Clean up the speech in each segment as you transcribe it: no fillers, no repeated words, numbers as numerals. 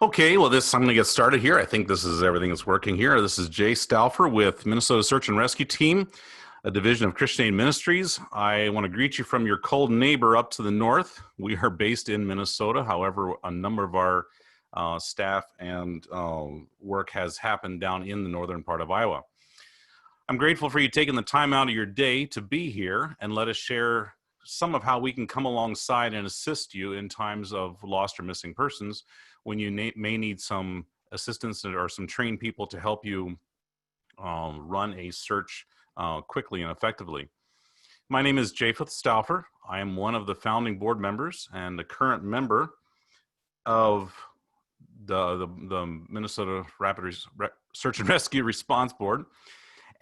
Okay, well, I'm going to get started here. I think everything is working here. This is Jay Stauffer with Minnesota Search and Rescue Team, a division of Christian Aid Ministries. I want to greet you from your cold neighbor up to the north. We are based in Minnesota. However, a number of our staff and work has happened down in the northern part of Iowa. I'm grateful for you taking the time out of your day to be here and let us share some of how we can come alongside and assist you in times of lost or missing persons when you may need some assistance or some trained people to help you run a search quickly and effectively. My name is Japheth Stauffer. I am one of the founding board members and the current member of the Minnesota Search and Rescue Response Board.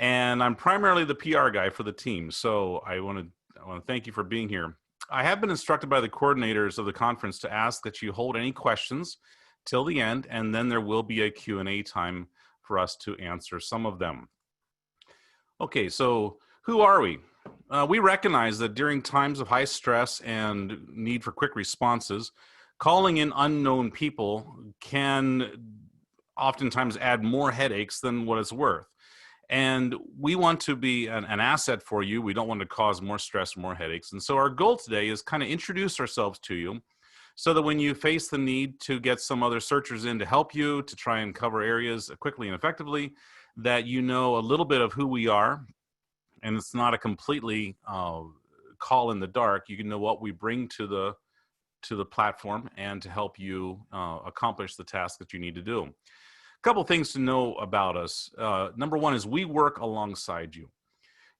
And I'm primarily the PR guy for the team. So I want to thank you for being here. I have been instructed by the coordinators of the conference to ask that you hold any questions till the end, and then there will be a Q&A time for us to answer some of them. Okay, so who are we? We recognize that during times of high stress and need for quick responses, calling in unknown people can oftentimes add more headaches than what it's worth. And we want to be an asset for you. We don't want to cause more stress, more headaches. And so our goal today is kind of introduce ourselves to you so that when you face the need to get some other searchers in to help you to try and cover areas quickly and effectively, that you know a little bit of who we are. And it's not a completely call in the dark. You can know what we bring to the platform and to help you accomplish the task that you need to do. Couple things to know about us. Number one is we work alongside you.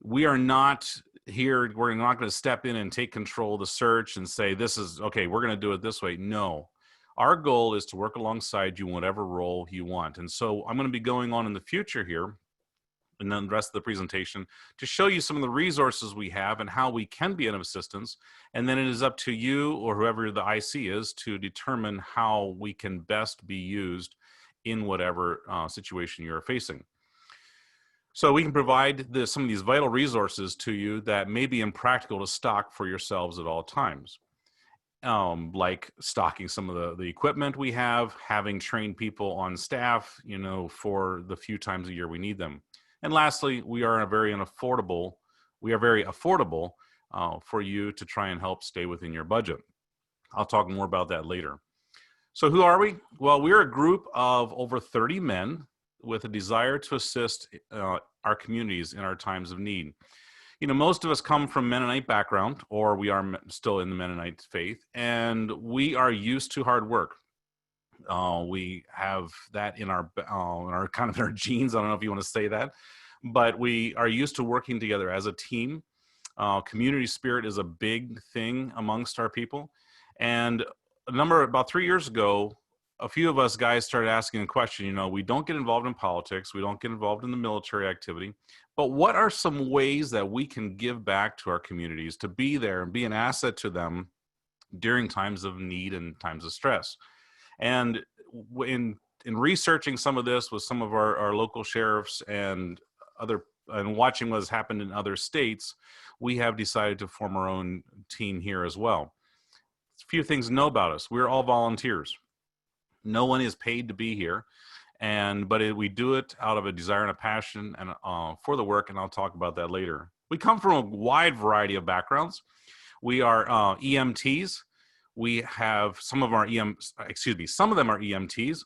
We are not here, we're not going to step in and take control of the search and say, this is, okay, we're going to do it this way. No. Our goal is to work alongside you in whatever role you want. And so I'm going to be going on in the future here, and then the rest of the presentation, to show you some of the resources we have and how we can be of assistance. And then it is up to you or whoever the IC is to determine how we can best be used in whatever situation you're facing. So we can provide some of these vital resources to you that may be impractical to stock for yourselves at all times. Like stocking some of the equipment we have, having trained people on staff, for the few times a year we need them. And lastly, we are very affordable for you to try and help stay within your budget. I'll talk more about that later. So who are we? Well, we're a group of over 30 men with a desire to assist our communities in our times of need. Most of us come from Mennonite background, or we are still in the Mennonite faith, and we are used to hard work. We have that in our kind of in our genes. I don't know if you want to say that, but we are used to working together as a team. Community spirit is a big thing amongst our people, and about 3 years ago, a few of us guys started asking the question, we don't get involved in politics, we don't get involved in the military activity, but what are some ways that we can give back to our communities to be there and be an asset to them during times of need and times of stress? And in researching some of this with some of our local sheriffs and watching what has happened in other states, we have decided to form our own team here as well. A few things to know about us. We're all volunteers. No one is paid to be here, but we do it out of a desire and a passion and for the work, and I'll talk about that later. We come from a wide variety of backgrounds. We are EMTs. We have some of them are EMTs,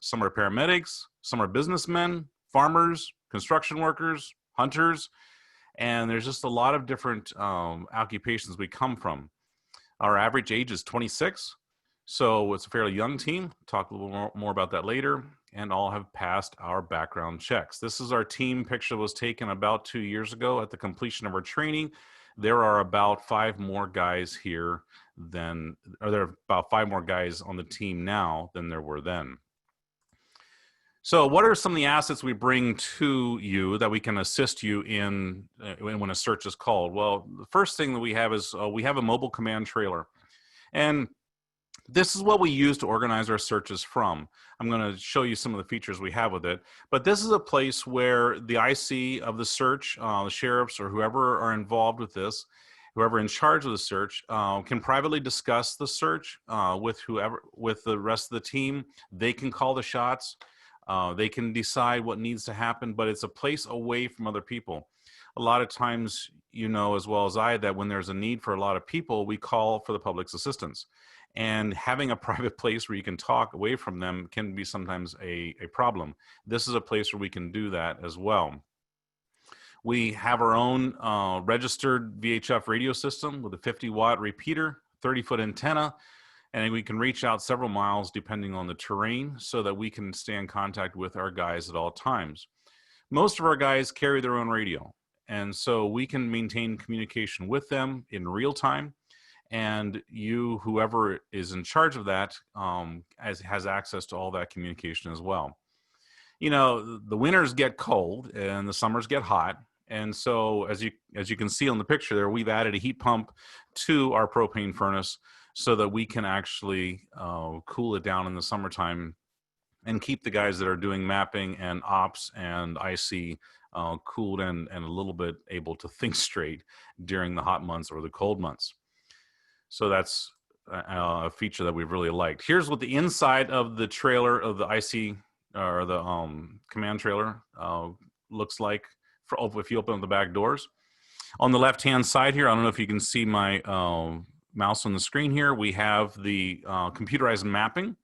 some are paramedics, some are businessmen, farmers, construction workers, hunters, and there's just a lot of different occupations we come from. Our average age is 26, so it's a fairly young team. Talk a little more about that later, and all have passed our background checks. This is our team picture that was taken about 2 years ago at the completion of our training. There are about 5 more guys here there are about 5 more guys on the team now than there were then. So what are some of the assets we bring to you that we can assist you in when a search is called? Well, the first thing that we have is we have a mobile command trailer. And this is what we use to organize our searches from. I'm going to show you some of the features we have with it. But this is a place where the IC of the search, the sheriffs or whoever are involved with this, whoever in charge of the search can privately discuss the search with the rest of the team. They can call the shots. They can decide what needs to happen, but it's a place away from other people. A lot of times, you know as well as I, that when there's a need for a lot of people, we call for the public's assistance. And having a private place where you can talk away from them can be sometimes a problem. This is a place where we can do that as well. We have our own registered VHF radio system with a 50-watt repeater, 30-foot antenna, and we can reach out several miles depending on the terrain so that we can stay in contact with our guys at all times. Most of our guys carry their own radio, and so we can maintain communication with them in real time. And whoever is in charge of that, has access to all that communication as well. You know, the winters get cold and the summers get hot. And so as you can see on the picture there, we've added a heat pump to our propane furnace so that we can actually cool it down in the summertime and keep the guys that are doing mapping and ops and IC cooled and a little bit able to think straight during the hot months or the cold months. So that's a feature that we've really liked. Here's what the inside of the trailer of the IC or the command trailer looks like if you open up the back doors. On the left-hand side here, I don't know if you can see my mouse on the screen here, we have the computerized mapping.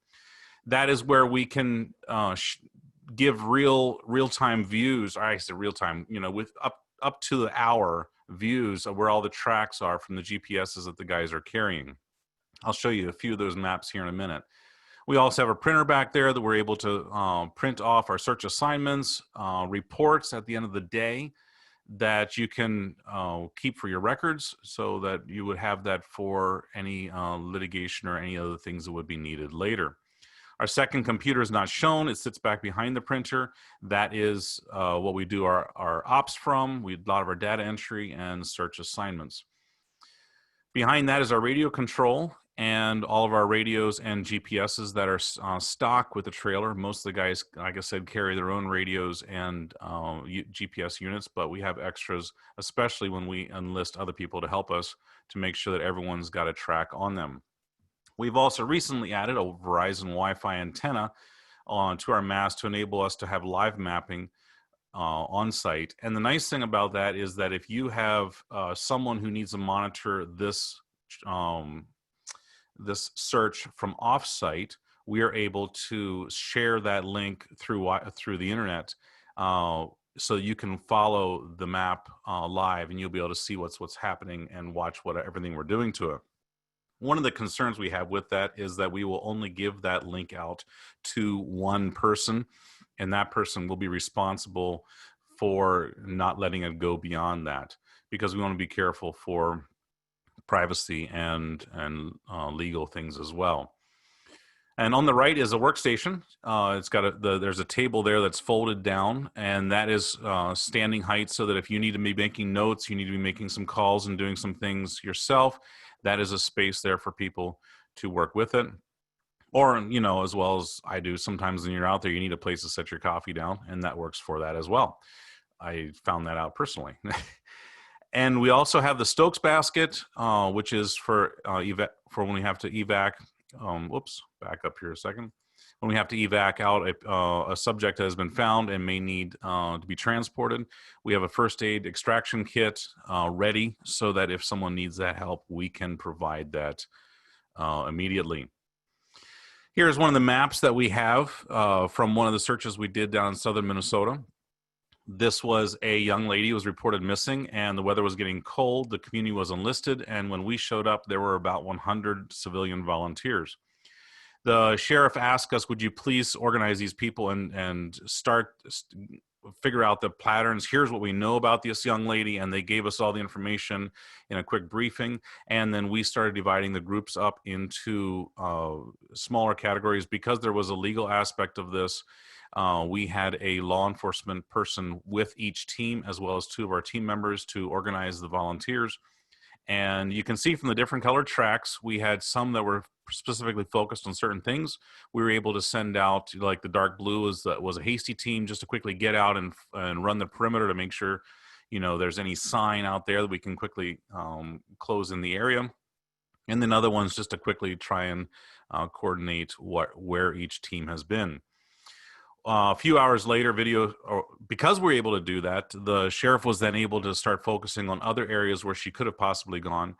That is where we can give real-time views, or I say real-time, you know, with up to the hour views of where all the tracks are from the GPSs that the guys are carrying. I'll show you a few of those maps here in a minute. We also have a printer back there that we're able to print off our search assignments, reports at the end of the day that you can keep for your records so that you would have that for any litigation or any other things that would be needed later. Our second computer is not shown. It sits back behind the printer. That is what we do our ops from. We do a lot of our data entry and search assignments. Behind that is our radio control and all of our radios and GPSs that are stock with the trailer. Most of the guys, like I said, carry their own radios and GPS units, but we have extras, especially when we enlist other people to help us to make sure that everyone's got a track on them. We've also recently added a Verizon Wi-Fi antenna to our mast to enable us to have live mapping on site. And the nice thing about that is that if you have someone who needs to monitor this this search from off-site, we are able to share that link through the internet, so you can follow the map live, and you'll be able to see what's happening and watch everything we're doing to it. One of the concerns we have with that is that we will only give that link out to one person, and that person will be responsible for not letting it go beyond that, because we want to be careful for privacy and legal things as well. And on the right is a workstation. It's got there's a table there that's folded down, and that is standing height, so that if you need to be making notes, you need to be making some calls and doing some things yourself, that is a space there for people to work with it. Or, you know, as well as I do, sometimes when you're out there, you need a place to set your coffee down, and that works for that as well. I found that out personally. And we also have the Stokes basket, which is for when we have to evac. Whoops, back up here a second. When we have to evac out a subject that has been found and may need to be transported, we have a first aid extraction kit ready, so that if someone needs that help, we can provide that immediately. Here's one of the maps that we have from one of the searches we did down in southern Minnesota. This was a young lady who was reported missing, and the weather was getting cold. The community was enlisted, and when we showed up, there were about 100 civilian volunteers. The sheriff asked us, would you please organize these people and figure out the patterns? Here's what we know about this young lady, and they gave us all the information in a quick briefing, and then we started dividing the groups up into smaller categories. Because there was a legal aspect of this, we had a law enforcement person with each team, as well as two of our team members, to organize the volunteers. And you can see from the different colored tracks, we had some that were specifically focused on certain things. We were able to send out, like the dark blue was a hasty team, just to quickly get out and run the perimeter to make sure, there's any sign out there that we can quickly close in the area. And then other ones just to quickly try and coordinate where each team has been. A few hours later, because we were able to do that, the sheriff was then able to start focusing on other areas where she could have possibly gone.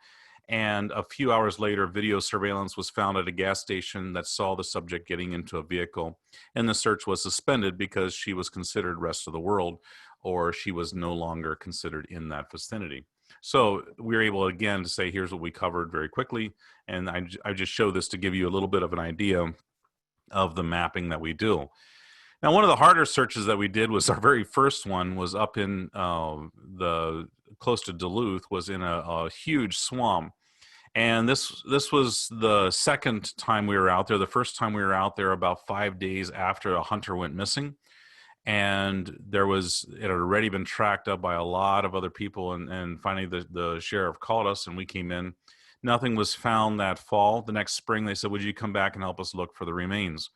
And a few hours later, video surveillance was found at a gas station that saw the subject getting into a vehicle. And the search was suspended because she was considered rest of the world, or she was no longer considered in that vicinity. So we were able, again, to say, here's what we covered very quickly. And I just show this to give you a little bit of an idea of the mapping that we do. Now, one of the harder searches that we did was our very first one was up in close to Duluth, was in a huge swamp. And this was the second time we were out there. The first time we were out there about 5 days after a hunter went missing. And it had already been tracked up by a lot of other people. And finally, the sheriff called us and we came in. Nothing was found that fall. The next spring, they said, would you come back and help us look for the remains?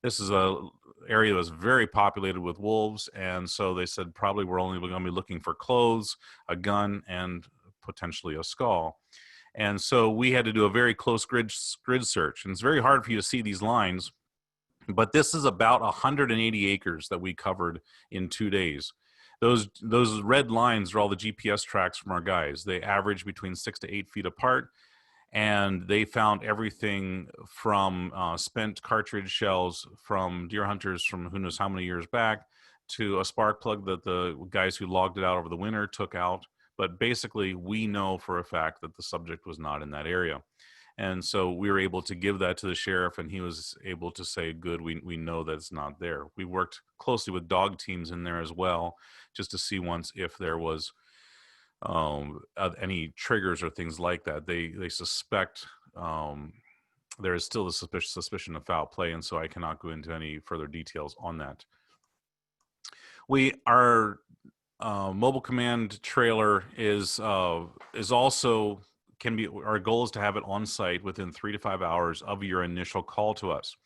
This is an area that was very populated with wolves, and so they said probably we're only going to be looking for clothes, a gun, and potentially a skull. And so we had to do a very close grid search, and it's very hard for you to see these lines, but this is about 180 acres that we covered in 2 days. Those red lines are all the GPS tracks from our guys. They average between 6 to 8 feet apart. And they found everything from spent cartridge shells from deer hunters from who knows how many years back to a spark plug that the guys who logged it out over the winter took out. But basically, we know for a fact that the subject was not in that area. And so we were able to give that to the sheriff, and he was able to say, good, we know that it's not there. We worked closely with dog teams in there as well, just to see once if there was any triggers or things like that. They suspect there is still the suspicion of foul play, and so I cannot go into any further details on that. Our mobile command trailer is also our goal is to have it on site within 3 to 5 hours of your initial call to us.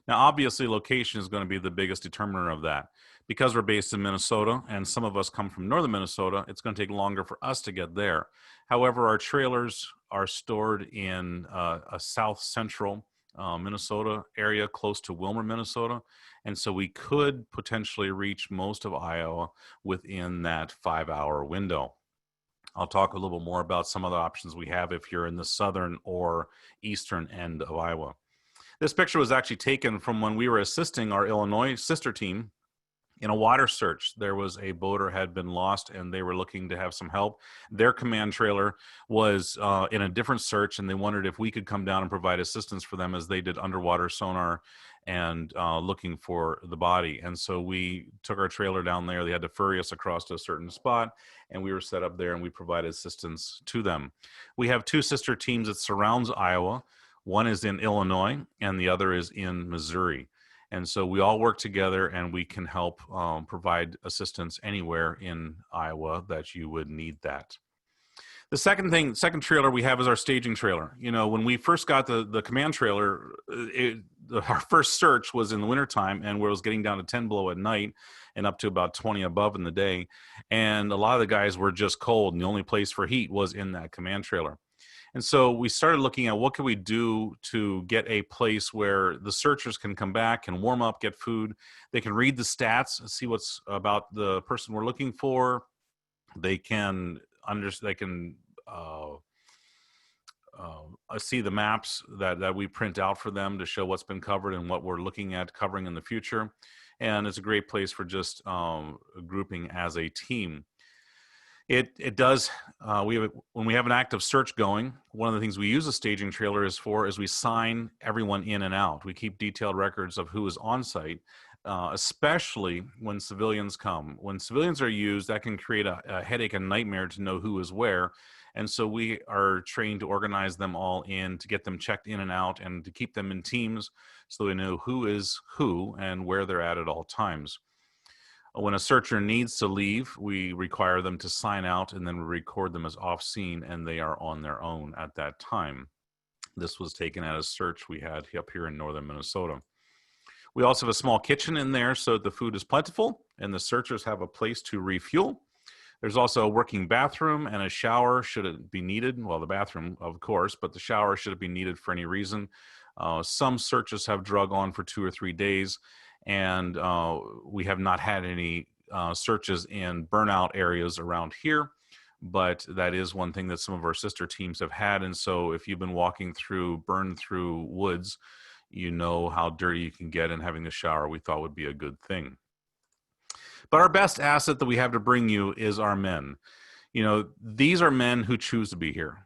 Now, obviously, location is going to be the biggest determiner of that. Because we're based in Minnesota and some of us come from northern Minnesota, it's going to take longer for us to get there. However, our trailers are stored in a south central Minnesota area close to Wilmer, Minnesota. And so we could potentially reach most of Iowa within that 5-hour window. I'll talk a little more about some of the options we have if you're in the southern or eastern end of Iowa. This picture was actually taken from when we were assisting our Illinois sister team in a water search. There was a boater had been lost and they were looking to have some help. Their command trailer was in a different search, and they wondered if we could come down and provide assistance for them as they did underwater sonar and looking for the body. And so we took our trailer down there. They had to ferry us across to a certain spot, and we were set up there and we provided assistance to them. We have 2 sister teams that surrounds Iowa. One is in Illinois and the other is in Missouri. And so we all work together and we can help provide assistance anywhere in Iowa that you would need that. The second trailer we have is our staging trailer. When we first got the command trailer, our first search was in the wintertime, and where it was getting down to 10 below at night and up to about 20 above in the day. And a lot of the guys were just cold, and the only place for heat was in that command trailer. And so we started looking at what can we do to get a place where the searchers can come back and warm up, get food. They can read the stats and see what's about the person we're looking for. They can see the maps that we print out for them to show what's been covered and what we're looking at covering in the future. And it's a great place for just grouping as a team. It does. When we have an active search going, one of the things we use a staging trailer is we sign everyone in and out. We keep detailed records of who is on site, especially when civilians come. When civilians are used, that can create a headache and nightmare to know who is where. And so we are trained to organize them all in, to get them checked in and out, and to keep them in teams so we know who is who and where they're at all times. When a searcher needs to leave, we require them to sign out, and then we record them as off scene, and they are on their own at that time. This was taken at a search we had up here in northern Minnesota. We also have a small kitchen in there so that the food is plentiful, and the searchers have a place to refuel. There's also a working bathroom and a shower should it be needed. Well, the bathroom, of course, but the shower should it be needed for any reason. Some searches have drug on for 2 or 3 days, and we have not had any searches in burnout areas around here, but that is one thing that some of our sister teams have had. And so if you've been walking through burned through woods, you know how dirty you can get, and having a shower we thought would be a good thing. But our best asset that we have to bring you is our men. You know, these are men who choose to be here.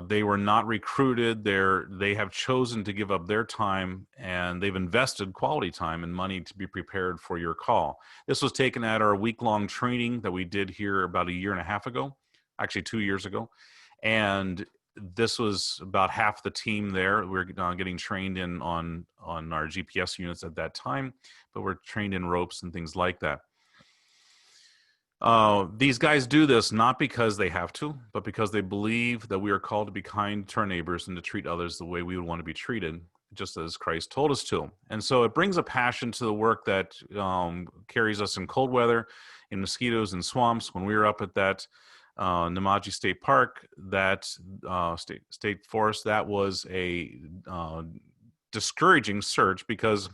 They were not recruited. They have chosen to give up their time, and they've invested quality time and money to be prepared for your call. This was taken at our week-long training that we did here about 1.5 years ago, actually 2 years ago. And this was about half the team there. We're getting trained in on our GPS units at that time, but we're trained in ropes and things like that. These guys do this not because they have to, but because they believe that we are called to be kind to our neighbors and to treat others the way we would want to be treated, just as Christ told us to. And so it brings a passion to the work that carries us in cold weather, in mosquitoes and swamps. When we were up at that Namaji State Park, that state forest, that was a discouraging search because,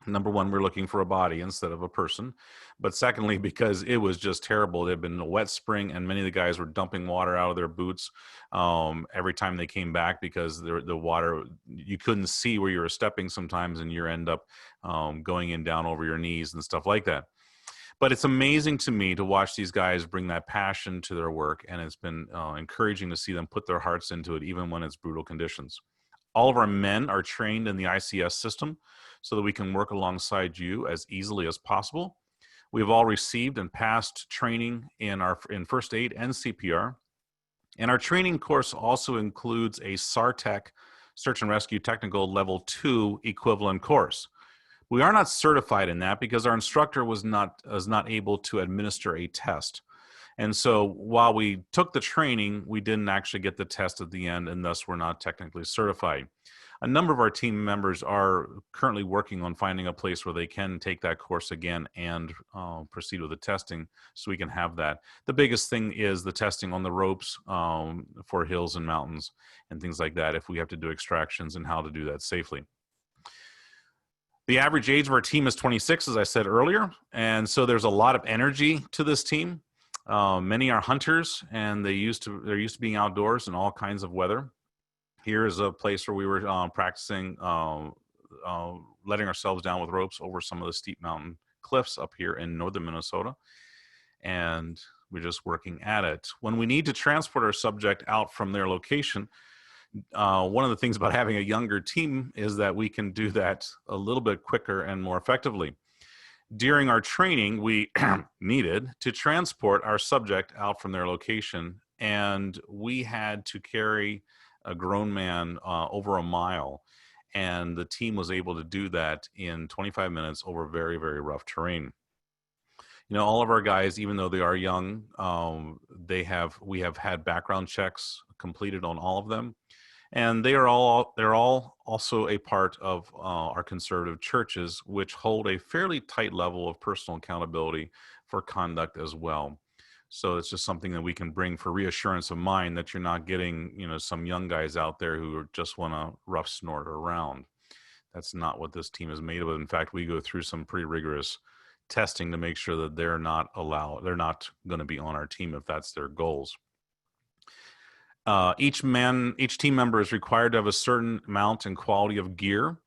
number one, we're looking for a body instead of a person. But secondly, because it was just terrible. It had been a wet spring, and many of the guys were dumping water out of their boots every time they came back, because the water, you couldn't see where you were stepping sometimes, and you end up going in down over your knees and stuff like that. But it's amazing to me to watch these guys bring that passion to their work, and it's been encouraging to see them put their hearts into it, even when it's brutal conditions. All of our men are trained in the ICS system so that we can work alongside you as easily as possible. We have all received and passed training in first aid and CPR. And our training course also includes a SARTEC, Search and Rescue Technical Level 2 equivalent course. We are not certified in that because our instructor was not able to administer a test. And so while we took the training, we didn't actually get the test at the end, and thus we're not technically certified. A number of our team members are currently working on finding a place where they can take that course again and proceed with the testing so we can have that. The biggest thing is the testing on the ropes for hills and mountains and things like that, if we have to do extractions, and how to do that safely. The average age of our team is 26, as I said earlier, and so there's a lot of energy to this team. Many are hunters, and they're used to being outdoors in all kinds of weather. Here is a place where we were practicing letting ourselves down with ropes over some of the steep mountain cliffs up here in northern Minnesota, and we're just working at it. When we need to transport our subject out from their location, one of the things about having a younger team is that we can do that a little bit quicker and more effectively. During our training, we needed to transport our subject out from their location, and we had to carry a grown man over a mile, and the team was able to do that in 25 minutes over very, very rough terrain. You know, all of our guys, even though they are young, we have had background checks completed on all of them, and they're all also a part of our conservative churches, which hold a fairly tight level of personal accountability for conduct as well. So it's just something that we can bring for reassurance of mind that you're not getting, you know, some young guys out there who just want to rough snort around. That's not what this team is made of. In fact, we go through some pretty rigorous testing to make sure that they're not going to be on our team if that's their goals. Each team member is required to have a certain amount and quality of gear.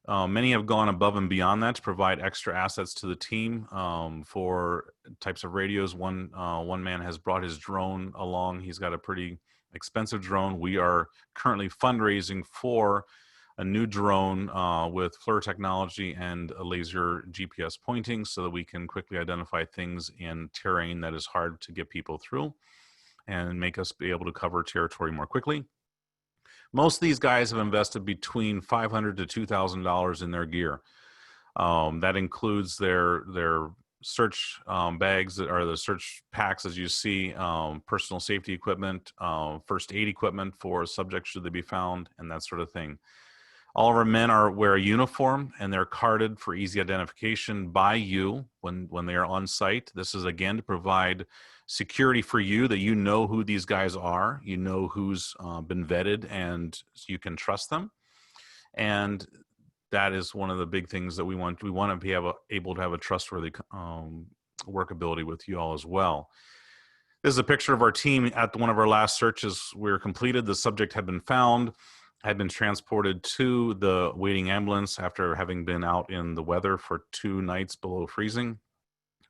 Many have gone above and beyond that to provide extra assets to the team for types of radios. One man has brought his drone along. He's got a pretty expensive drone. We are currently fundraising for a new drone with FLIR technology and a laser GPS pointing so that we can quickly identify things in terrain that is hard to get people through and make us be able to cover territory more quickly. Most of these guys have invested between $500 to $2,000 in their gear. That includes their search bags, that are the search packs, as you see, personal safety equipment, first aid equipment for subjects should they be found, and that sort of thing. All of our men wear a uniform, and they're carded for easy identification by you when they are on site. This is, again, to provide security for you, that you know who these guys are, you know who's been vetted, and you can trust them. And that is one of the big things that we want. We want to be able to have a trustworthy workability with you all as well. This is a picture of our team at one of our last searches. We were completed. The subject had been found, had been transported to the waiting ambulance after having been out in the weather for 2 nights below freezing.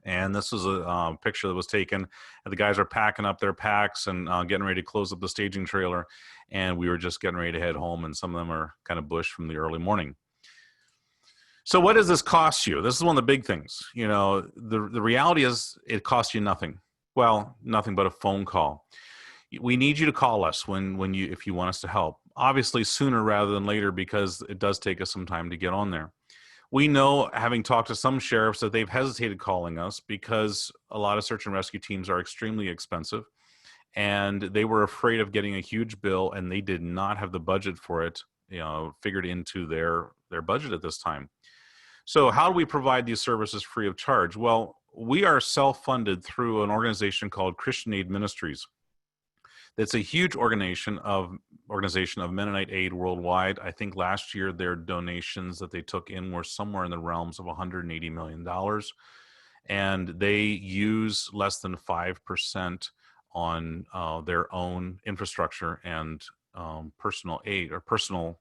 And this was a picture that was taken. And the guys are packing up their packs and getting ready to close up the staging trailer. And we were just getting ready to head home, and some of them are kind of bushed from the early morning. So what does this cost you? This is one of the big things. You know, the reality is it costs you nothing. Well, nothing but a phone call. We need you to call us if you want us to help. Obviously sooner rather than later, because it does take us some time to get on there. We know, having talked to some sheriffs, that they've hesitated calling us because a lot of search and rescue teams are extremely expensive, and they were afraid of getting a huge bill, and they did not have the budget for it, figured into their budget at this time. So how do we provide these services free of charge? Well, we are self-funded through an organization called Christian Aid Ministries. That's a huge organization of Mennonite aid worldwide. I think last year their donations that they took in were somewhere in the realms of $180 million. And they use less than 5% on their own infrastructure and personal aid or personal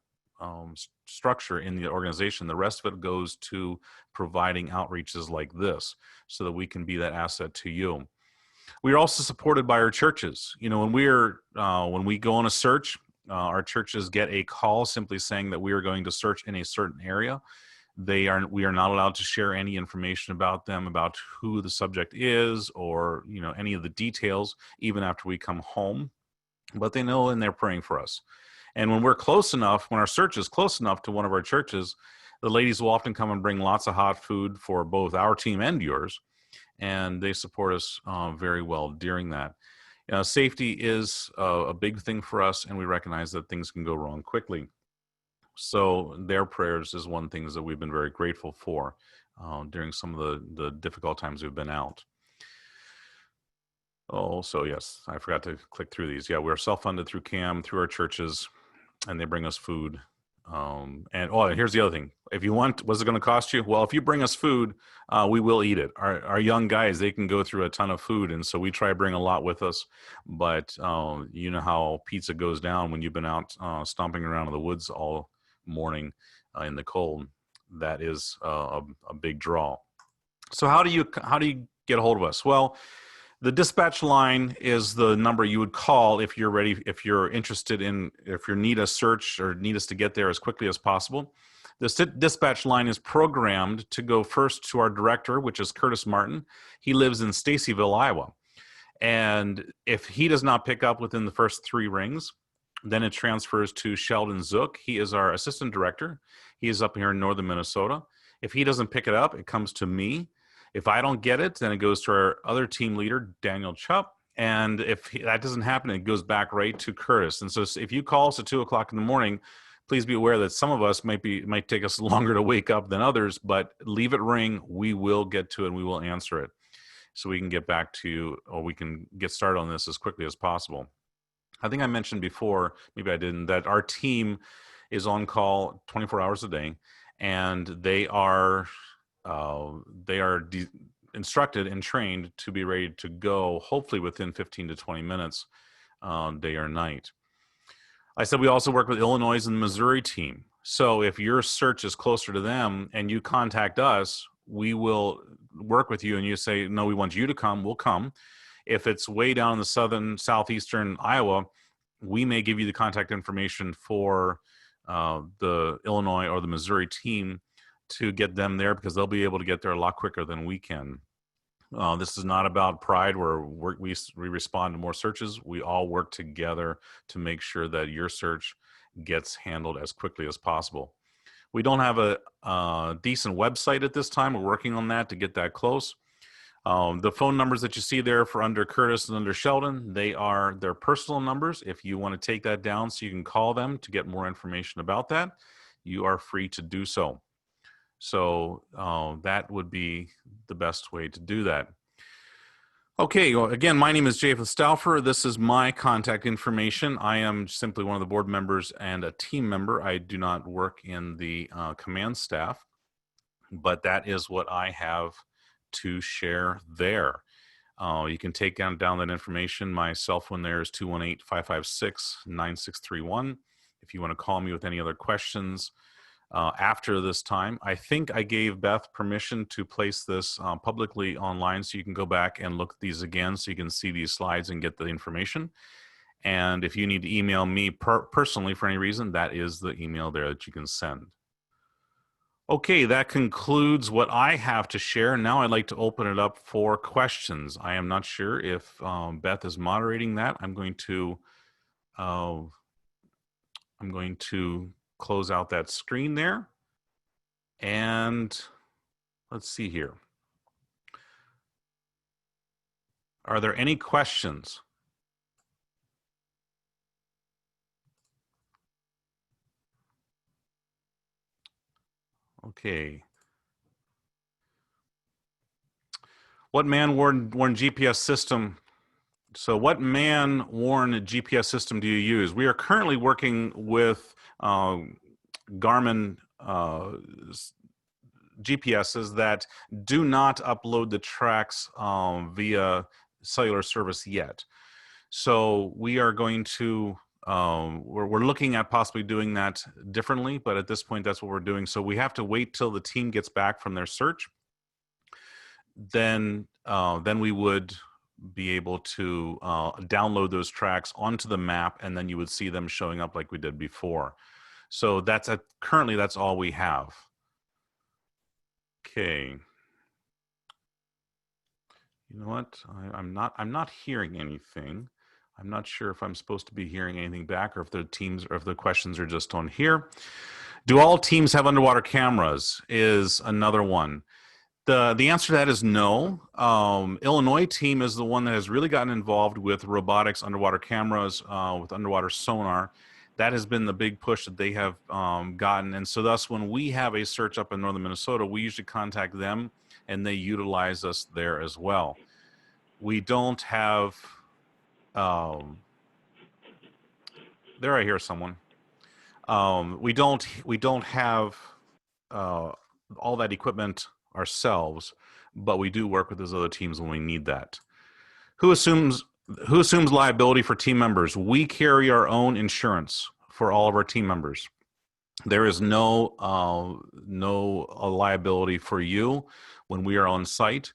structure in the organization. The rest of it goes to providing outreaches like this so that we can be that asset to you. We are also supported by our churches. You know, when we go on a search, our churches get a call simply saying that we are going to search in a certain area. We are not allowed to share any information about them, about who the subject is, or any of the details, even after we come home. But they know, and they're praying for us. And when we're close enough, when our search is close enough to one of our churches, the ladies will often come and bring lots of hot food for both our team and yours. And they support us very well during that. Safety is a big thing for us, and we recognize that things can go wrong quickly. So their prayers is one thing that we've been very grateful for during some of the difficult times we've been out. Oh, so yes, I forgot to click through these. Yeah, we're self-funded through CAM, through our churches, and they bring us food. And here's the other thing. If you want, what's it going to cost you? Well, if you bring us food, we will eat it. Our young guys, they can go through a ton of food, and so we try to bring a lot with us. But you know how pizza goes down when you've been out stomping around in the woods all morning in the cold. That is a big draw. So how do you get a hold of us? Well, the dispatch line is the number you would call if you're ready, if you're interested in, if you need a search or need us to get there as quickly as possible. This dispatch line is programmed to go first to our director, which is Curtis Martin. He lives in Stacyville, Iowa. And if he does not pick up within the first 3 rings, then it transfers to Sheldon Zook. He is our assistant director. He is up here in northern Minnesota. If he doesn't pick it up, it comes to me. If I don't get it, then it goes to our other team leader, Daniel Chupp. And if that doesn't happen, it goes back right to Curtis. And so if you call us at 2 o'clock in the morning, please be aware that some of us might take us longer to wake up than others, but leave it ring. We will get to it and we will answer it so we can get back to you, or we can get started on this as quickly as possible. I think I mentioned before, maybe I didn't, that our team is on call 24 hours a day, and they are instructed and trained to be ready to go, hopefully within 15 to 20 minutes, day or night. I said we also work with Illinois and the Missouri team. So if your search is closer to them and you contact us, we will work with you, and you say, no, we want you to come, we'll come. If it's way down in the southeastern Iowa, we may give you the contact information for the Illinois or the Missouri team to get them there, because they'll be able to get there a lot quicker than we can. This is not about pride where we respond to more searches. We all work together to make sure that your search gets handled as quickly as possible. We don't have a decent website at this time. We're working on that to get that close. The phone numbers that you see there for under Curtis and under Sheldon, they are their personal numbers. If you want to take that down so you can call them to get more information about that, you are free to do so. So that would be the best way to do that. Okay, well, again, my name is Japheth Stauffer. This is my contact information. I am simply one of the board members and a team member. I do not work in the command staff, but that is what I have to share there. You can take down that information. My cell phone there is 218-556-9631. If you want to call me with any other questions after this time. I think I gave Beth permission to place this publicly online, so you can go back and look at these again so you can see these slides and get the information. And if you need to email me personally for any reason, that is the email there that you can send. Okay, that concludes what I have to share. Now I'd like to open it up for questions. I am not sure if Beth is moderating that. I'm going to close out that screen there. And let's see here. Are there any questions? Okay. What man-worn GPS system? So what man-worn GPS system do you use? We are currently working with Garmin GPSs that do not upload the tracks via cellular service yet. So we are going to, we're looking at possibly doing that differently, but at this point, that's what we're doing. So we have to wait till the team gets back from their search. Then we would be able to download those tracks onto the map, and then you would see them showing up like we did before. So that's currently that's all we have. Okay. You know what? I'm not hearing anything. I'm not sure if I'm supposed to be hearing anything back, or if the teams, or if the questions are just on here. Do all teams have underwater cameras? Is another one. The answer to that is no. Illinois team is the one that has really gotten involved with robotics, underwater cameras, with underwater sonar. That has been the big push that they have gotten. And so thus, when we have a search up in northern Minnesota, we usually contact them, and they utilize us there as well. We don't have, there I hear someone. We don't have all that equipment ourselves, but we do work with those other teams when we need that. Who assumes liability for team members? We carry our own insurance for all of our team members. There is no liability for you when we are on site.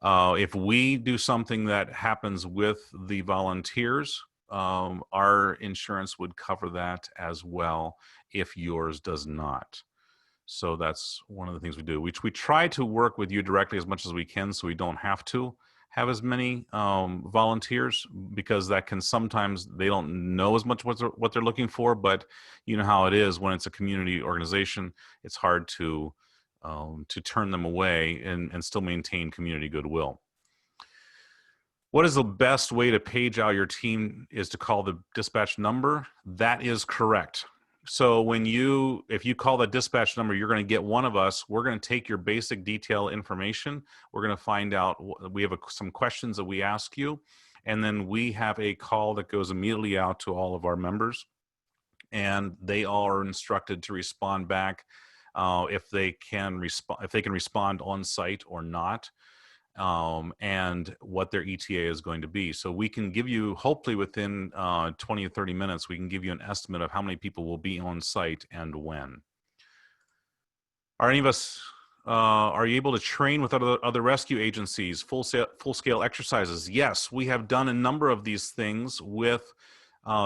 If we do something that happens with the volunteers, our insurance would cover that as well if yours does not. So that's one of the things we do. We try to work with you directly as much as we can, so we don't have to have as many volunteers, because that can sometimes, they don't know as much what they're looking for. But you know how it is when it's a community organization, it's hard to turn them away and still maintain community goodwill. What is the best way to page out your team? Is to call the dispatch number. That is correct. So if you call the dispatch number, you're going to get one of us. We're going to take your basic detail information. We're going to find out, we have some questions that we ask you, and then we have a call that goes immediately out to all of our members, and they all are instructed to respond back if they can respond on site or not. And what their ETA is going to be. So we can give you, hopefully within 20 or 30 minutes, we can give you an estimate of how many people will be on site and when. Are any of us, are you able to train with other rescue agencies, full-scale exercises? Yes, we have done a number of these things with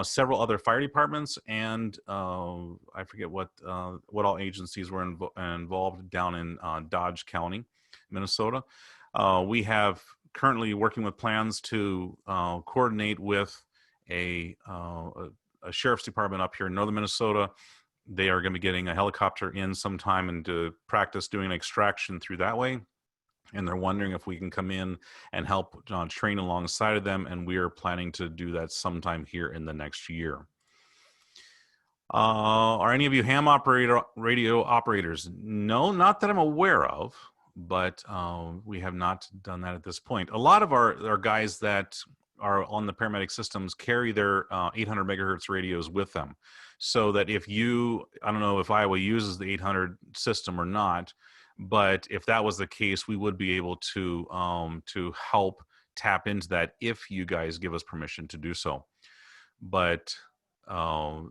several other fire departments, and I forget what all agencies were involved down in Dodge County, Minnesota. We have currently working with plans to coordinate with a sheriff's department up here in northern Minnesota. They are going to be getting a helicopter in sometime and to practice doing extraction through that way. And they're wondering if we can come in and help train alongside of them. And we are planning to do that sometime here in the next year. Are any of you ham radio operators? No, not that I'm aware of. but we have not done that at this point. A lot of our guys that are on the paramedic systems carry their 800 megahertz radios with them, so that if I don't know if Iowa uses the 800 system or not, but if that was the case, we would be able to help tap into that if you guys give us permission to do so. But that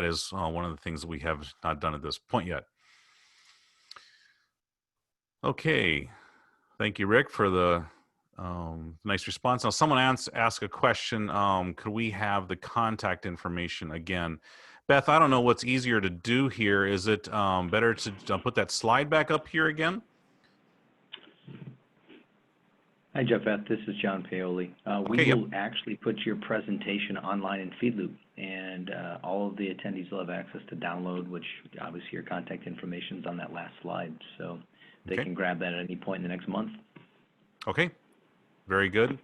is one of the things that we have not done at this point yet. Okay, thank you, Rick, for the nice response. Now, someone asked a question. Could we have the contact information again? Beth, I don't know what's easier to do here. Is it better to put that slide back up here again? Hi, Japheth. This is John Paoli. We will actually put your presentation online in FeedLoop, and all of the attendees will have access to download, which obviously your contact information is on that last slide. So they can grab that at any point in the next month. Okay, very good.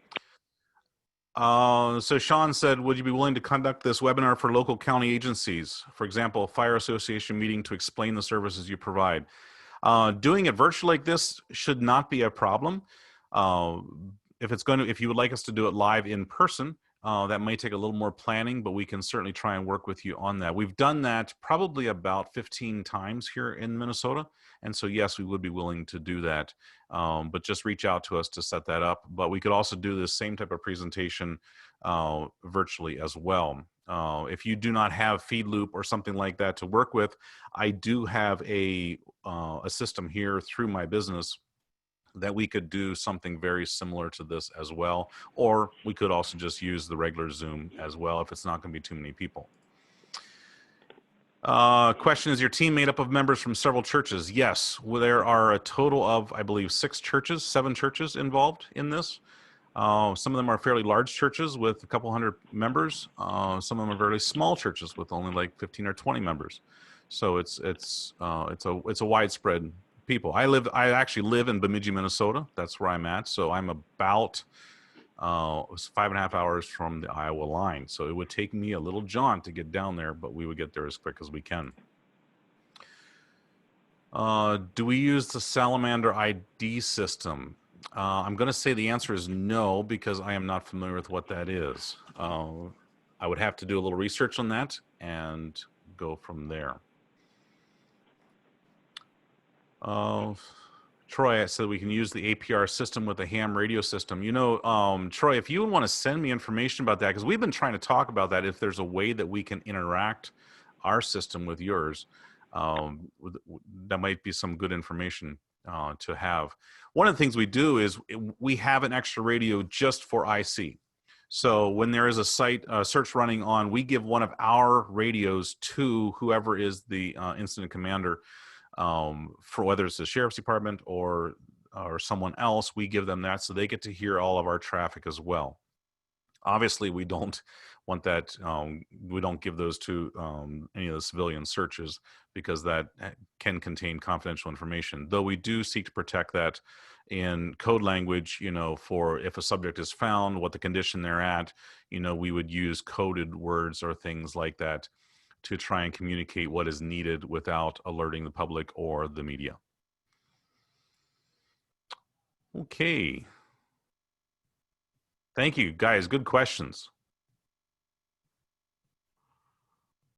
So Sean said, would you be willing to conduct this webinar for local county agencies? For example, a fire association meeting to explain the services you provide. Doing it virtually like this should not be a problem. If you would like us to do it live in person, that may take a little more planning, but we can certainly try and work with you on that. We've done that probably about 15 times here in Minnesota. And so, yes, we would be willing to do that. But just reach out to us to set that up. But we could also do this same type of presentation virtually as well. If you do not have FeedLoop or something like that to work with, I do have a system here through my business that we could do something very similar to this as well. Or we could also just use the regular Zoom as well if it's not going to be too many people. Question, is your team made up of members from several churches? Yes, well, there are a total of, I believe, 7 churches involved in this. Some of them are fairly large churches with a couple hundred members. Some of them are very small churches with only like 15 or 20 members. So it's a widespread people. I actually live in Bemidji, Minnesota. That's where I'm at. So I'm about 5.5 hours from the Iowa line. So it would take me a little jaunt to get down there, but we would get there as quick as we can. Do we use the Salamander ID system? I'm going to say the answer is no, because I am not familiar with what that is. I would have to do a little research on that and go from there. Troy said we can use the APR system with the ham radio system. You know, Troy, if you would want to send me information about that, because we've been trying to talk about that, if there's a way that we can interact our system with yours, that might be some good information to have. One of the things we do is we have an extra radio just for IC. So when there is a site search running on, we give one of our radios to whoever is the incident commander, for whether it's the sheriff's department or someone else. We give them that so they get to hear all of our traffic as well. Obviously, we don't want that. We don't give those to any of the civilian searches, because that can contain confidential information. Though we do seek to protect that in code language, you know, for if a subject is found, what the condition they're at, you know, we would use coded words or things like that to try and communicate what is needed without alerting the public or the media. Okay. Thank you, guys. Good questions.